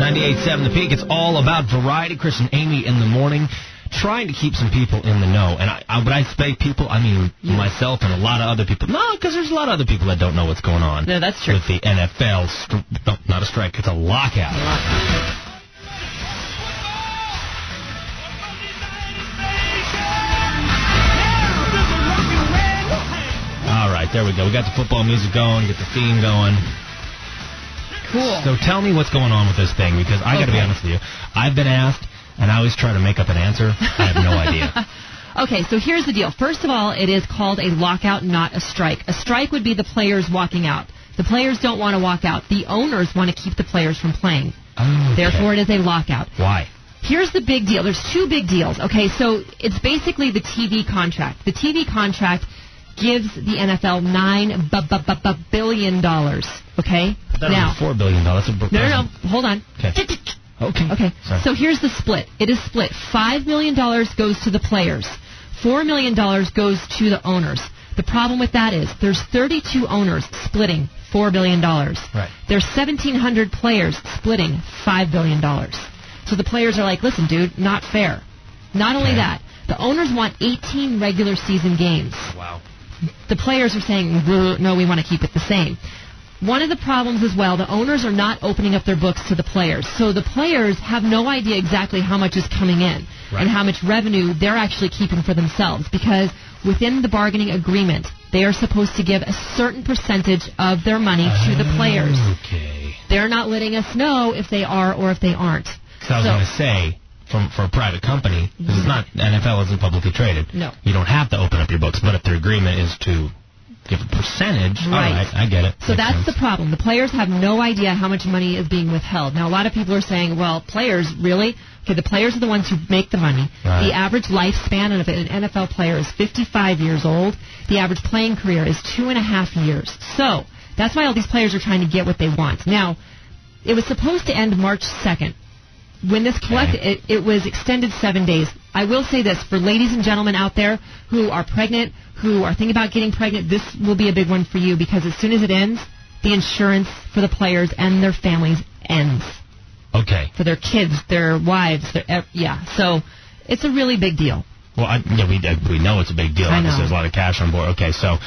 98.7 The Peak. It's all about variety. Chris and Amy in the morning, trying to keep some people in the know. And when I say people, I mean myself and a lot of other people. No, because there's a lot of other people that don't know what's going on. No, that's true. With the NFL, not a strike, it's a lockout. All right, there we go. We got the football music going, get the theme going. Cool. So tell me what's going on with this thing, because I got to be honest with you. I've been asked, and I always try to make up an answer. I have no idea. Okay, so here's the deal. First of all, it is called a lockout, not a strike. A strike would be the players walking out. The players don't want to walk out. The owners want to keep the players from playing. Okay. Therefore, it is a lockout. Why? Here's the big deal. There's two big deals. Okay, so it's basically the TV contract. The TV contract gives the NFL $9 billion. Okay? Now, $4 billion. No. Hold on. Okay. Sorry. So here's the split. It is split. $5 million goes to the players. $4 million goes to the owners. The problem with that is there's 32 owners splitting $4 billion. Right. There's 1,700 players splitting $5 billion. So the players are like, listen, dude, not fair. Not only that, the owners want 18 regular season games. Wow. The players are saying, no, we want to keep it the same. One of the problems as well, the owners are not opening up their books to the players. So the players have no idea exactly how much is coming in and how much revenue they're actually keeping for themselves, because within the bargaining agreement, they are supposed to give a certain percentage of their money to the players. Okay. They're not letting us know if they are or if they aren't. So I was going to say, for a private company, this is not, NFL isn't publicly traded. No. You don't have to open up your books, but if their agreement is to give a percentage, all right, I get it. So that's the problem. The players have no idea how much money is being withheld. Now, a lot of people are saying, well, players, really? Okay, the players are the ones who make the money. Right. The average lifespan of an NFL player is 55 years old. The average playing career is 2.5 years. So that's why all these players are trying to get what they want. Now, it was supposed to end March 2nd. When this collected, it was extended 7 days. I will say this, for ladies and gentlemen out there who are pregnant, who are thinking about getting pregnant, this will be a big one for you, because as soon as it ends, the insurance for the players and their families ends. Okay. For their kids, their wives, so it's a really big deal. Well, we know it's a big deal. Obviously, there's a lot of cash on board. Okay, so...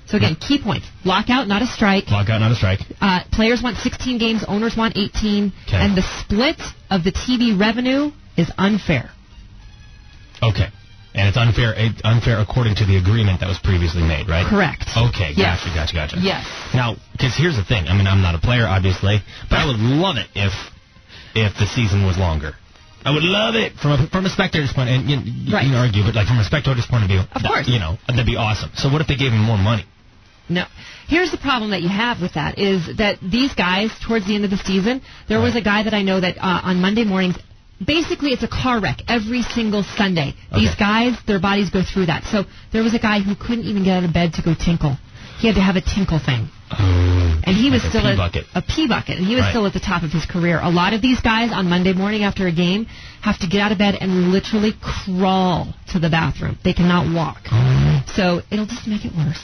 So again, key points. Lockout, not a strike. Lockout, not a strike. Players want 16 games, owners want 18. Okay. And the split of the TV revenue is unfair. Okay. And it's unfair according to the agreement that was previously made, right? Correct. Okay, gotcha. Yes. Now, because here's the thing. I mean, I'm not a player, obviously, but I would love it if the season was longer. I would love it from a spectator's point, and you can argue, but like from a spectator's point of view, of course, that'd be awesome. So what if they gave him more money? No. Here's the problem that you have with that is that these guys, towards the end of the season, there was a guy that I know that on Monday mornings, basically it's a car wreck every single Sunday. These guys, their bodies go through that. So there was a guy who couldn't even get out of bed to go tinkle. He had to have a tinkle thing. And he was still a pee bucket. And he was still at the top of his career. A lot of these guys on Monday morning after a game have to get out of bed and literally crawl to the bathroom. They cannot walk. So it'll just make it worse.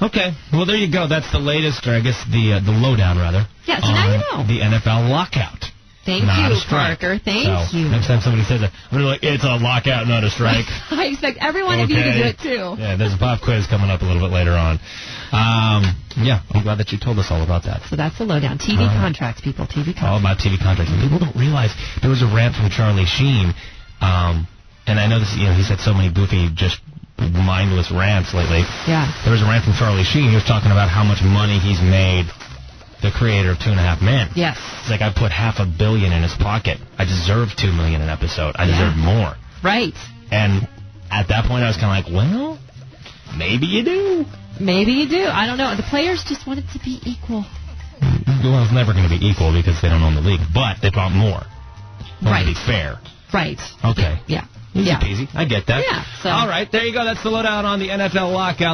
Okay. Well, there you go. That's the latest, or I guess the lowdown, rather. Yeah, so now you know. The NFL lockout. Thank you, Parker. Thank you. Next time somebody says that, I'm going to be like, it's a lockout, not a strike. I expect every one of you to do it, too. Yeah, there's a pop quiz coming up a little bit later on. Yeah, I'm glad that you told us all about that. So that's the lowdown. TV contracts, people. TV contracts. All about TV contracts. And people don't realize there was a rant from Charlie Sheen, and I know this. He's had so many goofy, just mindless rants lately. Yeah. There was a rant from Charlie Sheen. He was talking about how much money he's made, the creator of 2.5 Men. Yes. It's like, I put $500 million in his pocket. I deserve $2 million an episode. I deserve more. Right. And at that point, I was kind of like, well, maybe you do. Maybe you do. I don't know. The players just want it to be equal. Well, it's never going to be equal because they don't own the league, but they want more. Right. To be fair. Right. Okay. Yeah. Easy peasy. I get that. Yeah. So. All right. There you go. That's the lowdown on the NFL lockout.